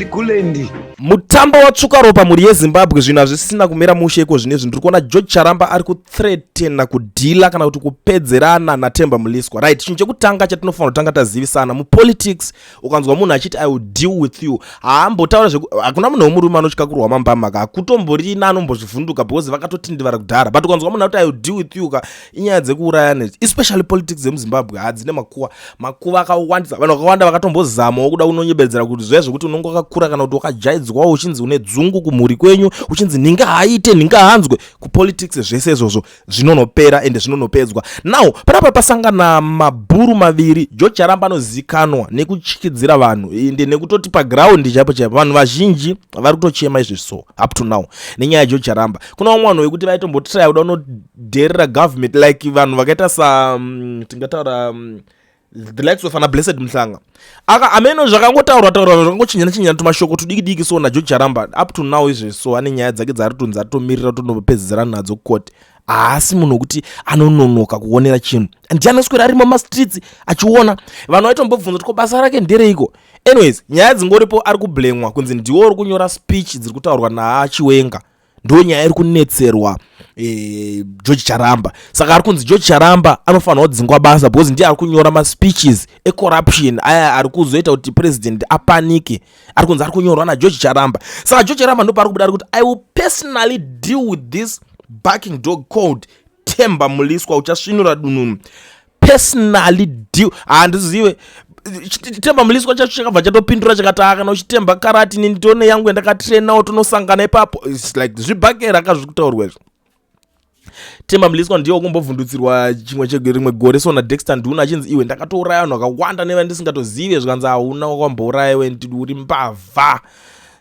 kulendi. Mutambo watsvuka ropa mhuri yeZimbabwe zvinhu hazvisina kumira mushe iko zvinezvi. Ndiri kuona George Charamba ari kuthreatena kudhila kana kuti kupedzerana naThemba Mliswa. Right, chinhu chekutanga chatinofanira kutanga tazivisana mupolitics, ukanzwa munhu achiti I will deal with you, haambotaura hakuna munhu wemurume anotya kurwa mambamaka, hakutomborina anombozvivhunduka because vakatotindivara kudhara. But ukanzwa munhu akuti I will deal with you inyaya dzekuurayana, especially politics dzemuZimbabwe hadzine makuva akawandisa. Vanhu vakawanda vakatombozamawo kuda kunonyebedzera kuti zvezvo kuti unonge wakakura kana kuti wakajaidzwawo uchinzi une dzungu kumhuri kwenyu, uchinzi ninga haite ninga hanzwe. Kupolitics zvese izvozvo zvinonopera ende zvinonopedzwa. Now panapa pasangana mabhuru maviri. George Charamba anozikanwa nekuchikidzira vanhu ende nekutoti paground chaipo vanhu vazhinji vari kutochema izvi so up to now nenyaya yaGeorge Charamba. Kuna vamwe vanhu vekuti vaitombotraya kuda kunodherera government like vanhu vakaita tingataura the likes of ana Blessed Mhlanga. Ameno zvakangotaurwa zvakangochinyana tumashoko tudiki so naGeorge Charamba up to now izvi so ane nyaya dzake dzaritunza tomirira tonopedzerana nadzo court. Asi munhu wekuti anononoka kuonera chinhu ndiani aswera ari mumastreets achiona vanhu vaitombobvunza kuti basa rake ndereiko. Anyways, nyaya dzingoripo ari kublemwa kunzi ndiwo uri kunyora speech dziri kutaurwa naachiwenga, ndo nyaya iri kunetserwa George Charamba. Saka ari kunzi George Charamba anofanira kudzingwa basa because ndiye ari kunyora ma-speeches e-corruption aya ari kuzoita kuti president apanike. Ari kunzi ari kunyorwa naGeorge Charamba. Saka George Charamba ndo paari kuda ari kuti I will personally deal with this backing dog called Themba Mliswa uchasvinura dununu. Personally deal. Handizive Themba Mliswa chacho chakabva chatopindura chakati kana uchitemba karati nditone yangu yandakatrainawo tonosangana ipapo. It's like zvibhakera akazvikutaurwa izvo. Themba Mliswa ndiyo kumbovhundutsirwa chimwe cherimwe gore sona Dexter Nduna achinzi iwe ndakatouraya vanhu vakawanda nevandisingatozive zvikanzi hauna wakambouraya iwe uri mbavha.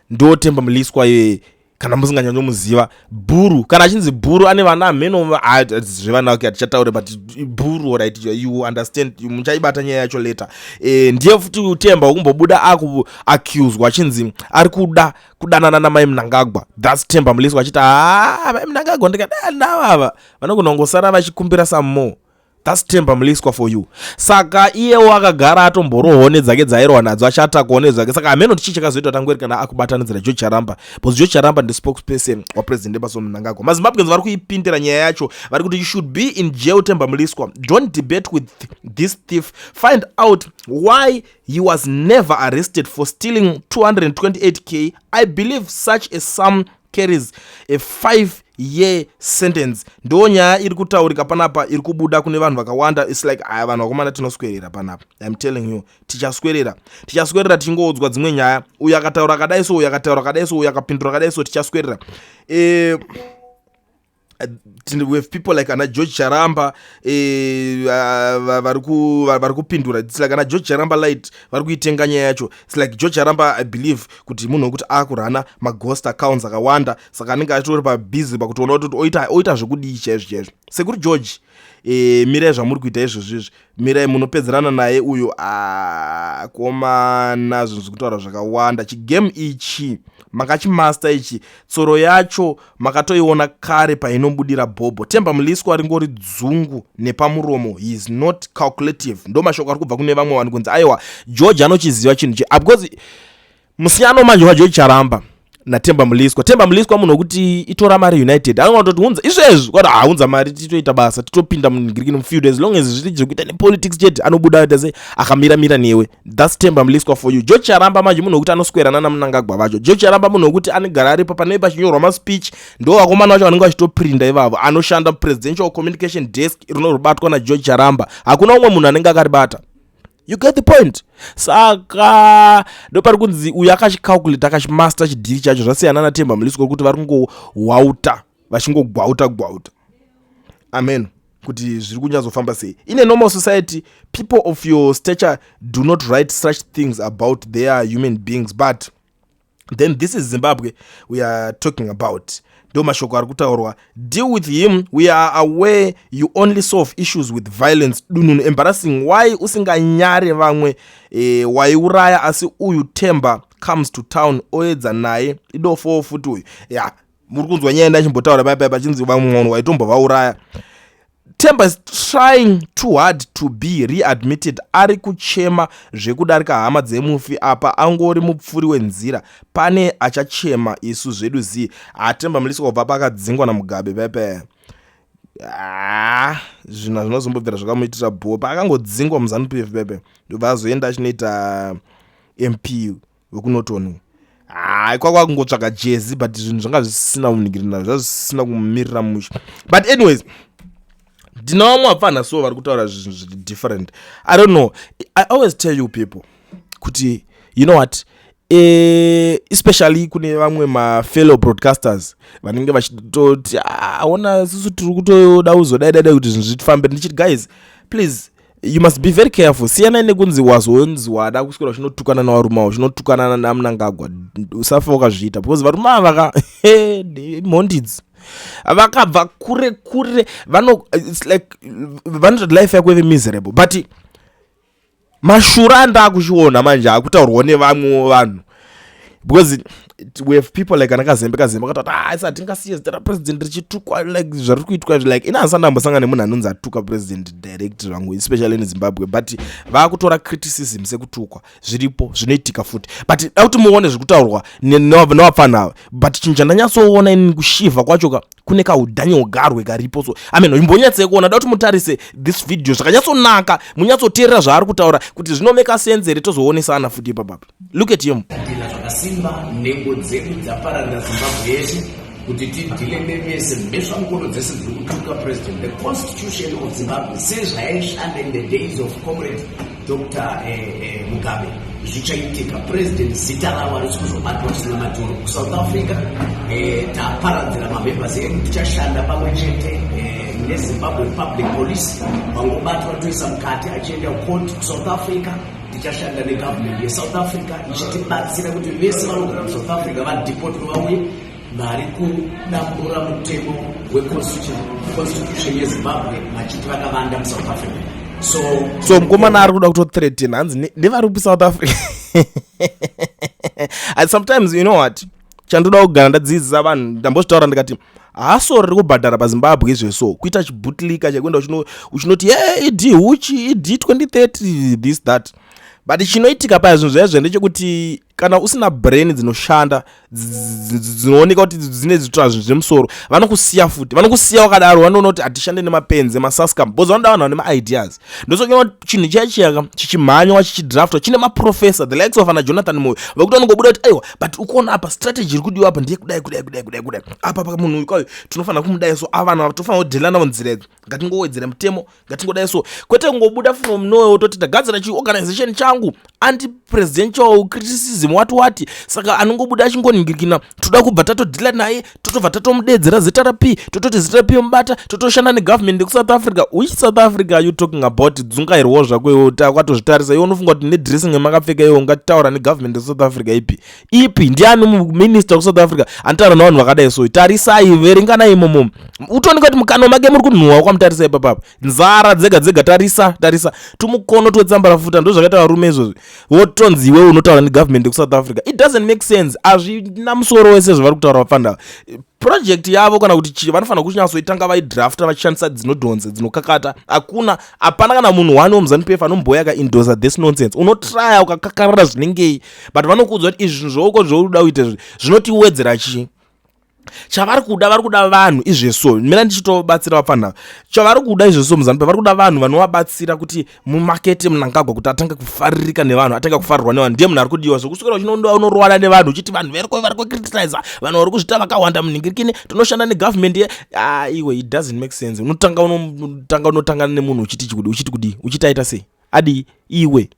Ndo Themba Mliswa iye kana musinganyanyomuziva. Bhuru kana achinzi bhuru ane vana mheno zvevana vake hatichataure but bhuru right, you understand, muchaibata nyaya yacho later. Ndiye futi Themba ukumbobuda akuaccused achinzi ari kudanana namai Mnangagwa. That's Themba Mliswa achiti mai Mnangagwa ndikadana vanokunongosara vachikumbira some more. That's Themba Mliswa for you. Saka iyewo akagara atomborohwo nedzake dzairwa nadzo achatakuwo nedzake. Saka ameno tichi chakazoita tangweri kana akubatanidzira George Charamba because George Charamba ndi spokesperson wa president emerson Mnangagwa. maZimbabweans vari kuipindira nyaya yacho vari kuti you should be in jail Themba Mliswa. Don't debate with this thief. Find out why he was never arrested for stealing 228k. I believe such a sum carries a 5-year sentence. Ndo nyaya iri kutaurika panapa iri kubuda kune vanhu vakawanda. It's like vanhu vakomana tinoswerera panapa. I'm telling you, tichaswerera tichingodzwa dzimwe nyaya. Uyu akataura kadai so, uyu akataura kadai so, uyu akapindura kadai so, tichaswerera. We have people like ana George Charamba vari kupindura. It's like ana George Charamba light vari kuitenga nyaya yacho. It's like George Charamba I believe kuti munhu wekuti akurana maghost accounts akawanda, saka anenge achitori pabhizi pakutoona kuti oita zvekudii chaizvo. Sekuti George mirai zvamuri kuita izvozvizvi, mirai munopedzerana naye uyu komana zvinhu zvekutaura zvakawanda. Chigame ichi makachimaster ichi tsoro yacho makatoiona kare painobudira bhobho. Themba Mliswa ringori dzungu nepamuromo. He is not calculative. Ndo mashoko ari kubva kune vamwe vanhu kunzi aiwa George anochiziva chinhu because musiyano manje waGeorge Charamba naThemba Mliswa. Themba Mliswa munhu wekuti itora mari United anototi unza izvezvo kwada haunza mari titoita basa titopinda mugirikini mufield as long as zviri zvekuita nepolitics chete anobuda aita akamira newe. That's Themba Mliswa for you. George Charamba manje munhu wekuti anoswerana naMnangagwa vacho. George Charamba munhu wekuti anogara aripo panenge pachinyorwa maspeech ndo vakomana vacho vanenge vachitoprinda ivavo anoshanda presidential communication desk rinorobatwa naGeorge Charamba. Hakuna umwe munhu anenge akaribata. You get the point. Saka ndo pari kunzi uyu akachicalculate akachimaster chidhiri chacho zvasiyana naThemba Mliswa kuti vari kungowauta vachingogwauta. Amen. Kuti zviri kunyazofamba sei. In a normal society, people of your stature do not write such things about their human beings, but then this is Zimbabwe we are talking about. Ndo mashoko ari kutaurwa. Deal with him. We are aware you only solve issues with violence. Dununu embarrassing. Why usinganyare vamwe waiuraya asi uyu Themba comes to town oedza naye idofo futi uyu. Yeah, muri kunzwa nyaya ndachimbotaura papa pachinzi vamwe vanhu waitombovauraya. Themba is trying too hard to be readmitted. Ari kuchema zvekudarika hama dzemufi apa angori mupfuri wenzira. Pane achachema isu zvedu zi. Themba Mliswa kubva pakadzingwa naMugabe pepe. Zvina zvinozombobvira zvakamuitira bho pakangodzingwa muZANU-PF pepe. Ndobva azoenda achinoita MP wekunotonu. Kwakwa kungotsvaga jezi but zvinhu zvanga zvisina unigirina zvisina kumirira musha. But anyways, ndinavamwe vapfana so vari kutaura zvinhu different. I don't know. I always tell you people kuti you know what, especially kune vamwe ma-fellow broadcasters vanenge vachitoti aona susu tiri kutoda uzodai kuti zvinhu zvitifambe. Ndichiti guys, please, you must be very careful. Siyana nekunzi wazonzi wada kuswera zvinotukana navarume avo, zvinotukana naMnangagwa, usafa wakazviita because varume ava mondidzi vakabva kure it's like vanoti life yako ive miserable. But mashura andakuchiona manje akutaurwa nevamwe vanhu because we have people like anakazembe katoti isa tingasiye zita rapresident richitukwa like zvari kuitwa like ina asandambosangana nemunhu anonzi atuka president direct rangu especially in Zimbabwe, but vakutora criticism sekutukwa zviripo zvinoitika futi. But dauti muone zvekutaurwa nevapfana, but chinhu chandanyatsoona ini kushivha kwacho kune kaudhanyo garwe karipo. So I mean imbonyatsei kuona dauti mutarise this video zvakanyatsonaka munyatsoteerera zvaari kutaura kuti zvinomeka sense here tozoonesana futi ipapo. Look at him. Simba nengo dzedu dzapararira Zimbabwe yeshe kuti tidhile nemese mbeswangono dzese dziri kutuka president. The constitution of Zimbabwe sezvaishanda in the days of comrade Dr. Mugabe zvichaitika. President zita ravo risi kuzobatwa zvisina maturo. South Africa taparadzira mamembers edu tichashanda pamwe chete neZimbabwe Public Police vangobatwa toisa mukati achienda court South Africa. Tichashanda negovernment yeSouth Africa ichitibatsira kuti vese vanogara muSouth Africa vadepotwe vauye vari kudambura mutemo weconstitution yeZimbabwe vachiti vakavanda muSouth Africa. So mukomana ari kuda kutothreaten hanzi nevari kuSouth Africa. And sometimes you know what, chandoda kugara ndadzidzisa vanhu ndambozvitaura ndikati haso riri kubhadhara paZimbabwe izveso kuita chibutlika chekuenda uchinoti idi uchi idi 2030 this that. But chinoitika paya zvinhu zvaizvo ndechekuti kana usina brain dzinoshanda dzinooneka kuti dzine zvitoa zvinhu zvemusoro vanokusiya futi, vanokusiya wakadaro. Vanoona kuti hatishande nemapenzi emasaskam because vanoda vanhu vane maideas. Ndosokuona chinhu chiyachiyaka chichimhanywa chichidraftwa chine maprofessor the likes of ana Jonathan Moyo vekuti vanongobuda kuti aiwa but ukuona apa strategy iri kudiwa apa ndiye kudai apa munhu uyu tinofanira kumudai so avana tofanira kudhila navo nzira idzi ngatingowedzera mutemo ngatingodai so kwete kungobuda from nowhere utoti tagadzira chiorganization changu anti presidential criticism wati saka anongobuda achingoningirikina toda kubva tatodhila naye totobva tatomudedzera zita rapi tototi zita rapi mubata totoshanda negovernment yeSouth Africa. Which South Africa are you talking about? Dzungairwa zvako kwatozvitarisa iwe unofunga kuti nedressing yemakapfeka iwe ungataura negovernment yeSouth Africa ipi ndiani minister weSouth Africa anotaura navanhu vakadai so? Tarisai verenganai imomo utooneka kuti mukano make muri kunhuhwa kwamutarisa ipapapo nzara dzega tarisa tumukono twetsamba rafuta ndo zvakaita varume izvozvi wotonzi iwe unotaura negovernment yeSouth Africa. It doesn't make sense. Azvina musoro wese zvavari kutaura vapfanda project yavo kana kuti vanofanira kuchinyatsoitanga vaidrafta vachishandisa dzinodhonza dzinokakata. Hapana kana munhu wani wemuZANU-PF anomboya akaindosa this nonsense. Unotraya ukakakarira zvinengei but vanokuudza kuti izvi zvouko zvouda kuita zvinotiwedzera chii. Chavari kuda vanhu izveso. Mina ndichitobatsira vapfana chavari kuda izveso muZANU-PF vari kuda vanhu vanovabatsira kuti mumakete Mnangagwa kuti atange kufaririka nevanhu atange kufarirwa nevanhu. Ndiye munhu ari kudiwa zvokuswera unorwana nevanhu uchiti vanhu vari kucriticize vanhu vari kuzvita vakawanda munhingirikini tonoshanda negovernment iwe. It doesn't make sense. Unotanga nemunhu uchiti aita sei adi iwe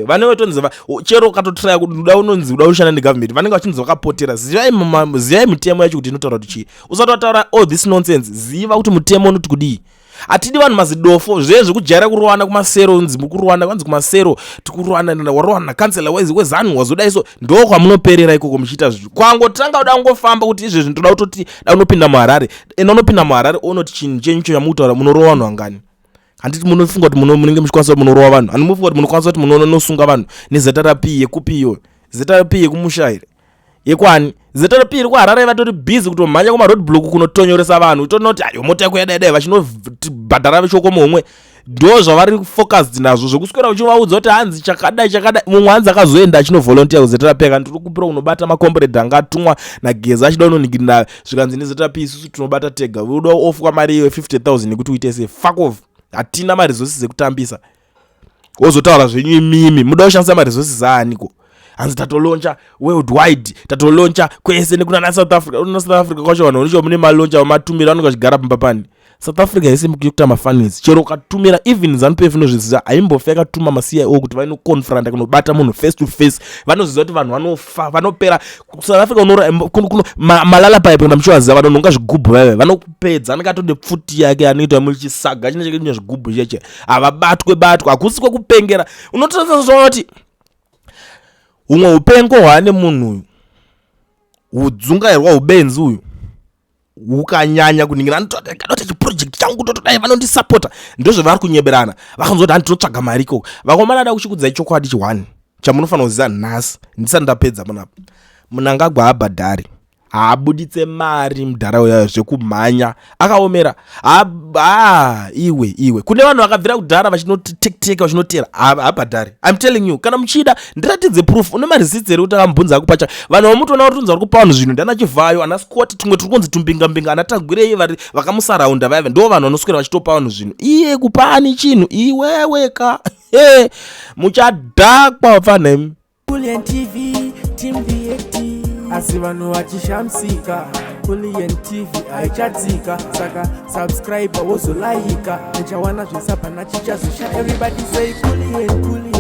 vane vetonziva chero ukatotraya kuti unonzi uda ushanda negovernment vanenge vachinzi vakapotera. Zivai mitemo yacho kuti inotaura kuti chii. Usatotaura all this nonsense. Ziva kuti mutemo unoti kudii. Atidi vanhu mazidofo zvezvekujaira kurowana kumasero nzimbu kurowana kwanzi kumasero tikurowana warowana nakansela wezanu wazodai so ndo kwamunoperera ikoko muchiita zvizvi. Kwangotanga uda kungofamba kuti izvezvi ndoda kutoti da unopinda muHarare unopinda muHarare onoti chinhu chenyu chamutaura munorowa vanhu vangani. Handiti munofunga kuti munenge muchikwanisa kuti munorowa vanhu. Hanimufunga kuti munokwanisa kuti munosunga vanhu nezita rapi yekupi iyo zita rapi yekumusha here. yekwani ZRP iri kuharare vatori busy kutomhanya kumaroadblock kunotonyoresa vanhu utonoti ayo mota yako yadai vachinobhadhara veshoko momwe ndo zvavari focused nazvo zvekuswera uchivaudza kuti hanzi chakadai mumwe hanzi akazoenda achinovolonteer kuZRP kana tiri kupira kunobata makomboredi anga atumwa nageza achida unoningirira zvikanzi neZRP isusu tinobata tega uda ofwa mari iwe 50,000 nekuti uite sei fuck off hatina maresources ekutambisa wozotaura zvenyu imimi muda kushandisa maresources aaniko hanzi tatoloncha worldwide tatoloncha kwese nekuna South Africa kwacho vanhu ndicho mune maloncha vamatumira vanenge vachigara pambapani South Africa yese mukuita mafanisi chero ukatumira even ZANU-PF inozviziva haimbofa yakatuma maCIO kuti vainoconfront kunobata munhu face to face vanoziva kuti vanhu vanofa vanopera South Africa unoura malala pipe kana muchivaziva vanononga zvigubhu vaive vanokupedza anekatode pfuti yake anoita muchisaga chine chake zvigubhu cheche havabatwe hakusi kwekupengera unotoona kuti umwe upengo hwane munhu uyu udzungairwa ubenzi uyu ukanyanya kuningira anototi chiproject changu totodai vanondisapota ndozvavari kunyeberana vakanzoti handinotsvaga mariko vakomana ada kuchikudzai chokwadi chi1 chamunofanira kuziva nhasi ndisati ndapedza munapo Mnangagwa abhadhari haabuditse mari mudharaunda yayo zvekumhanya akaomera iwe kune vanhu vakabvira kudhara vachinoteketeka vachinotera haabhadhari I'm telling you kana muchida ndiratidze proof une marisits ere kuti akambunza akupacha vanhu vamutoona kuti unza vari kupa vanhu zvinhu ndiana chivhayo ana Scott tumwe turi kunzi tumbingambinga ana Tagwirei vakamusaraunda vaive ndo vanhu vanoswera vachitopa vanhu zvinhu iye kupani chinhu iweweka muchadhakwa pfanemi asi vanhu vachishamsika Kulien TV haichatsika saka subscribe wozolaika nechawana zvesapana chichazosha everybody say Kulien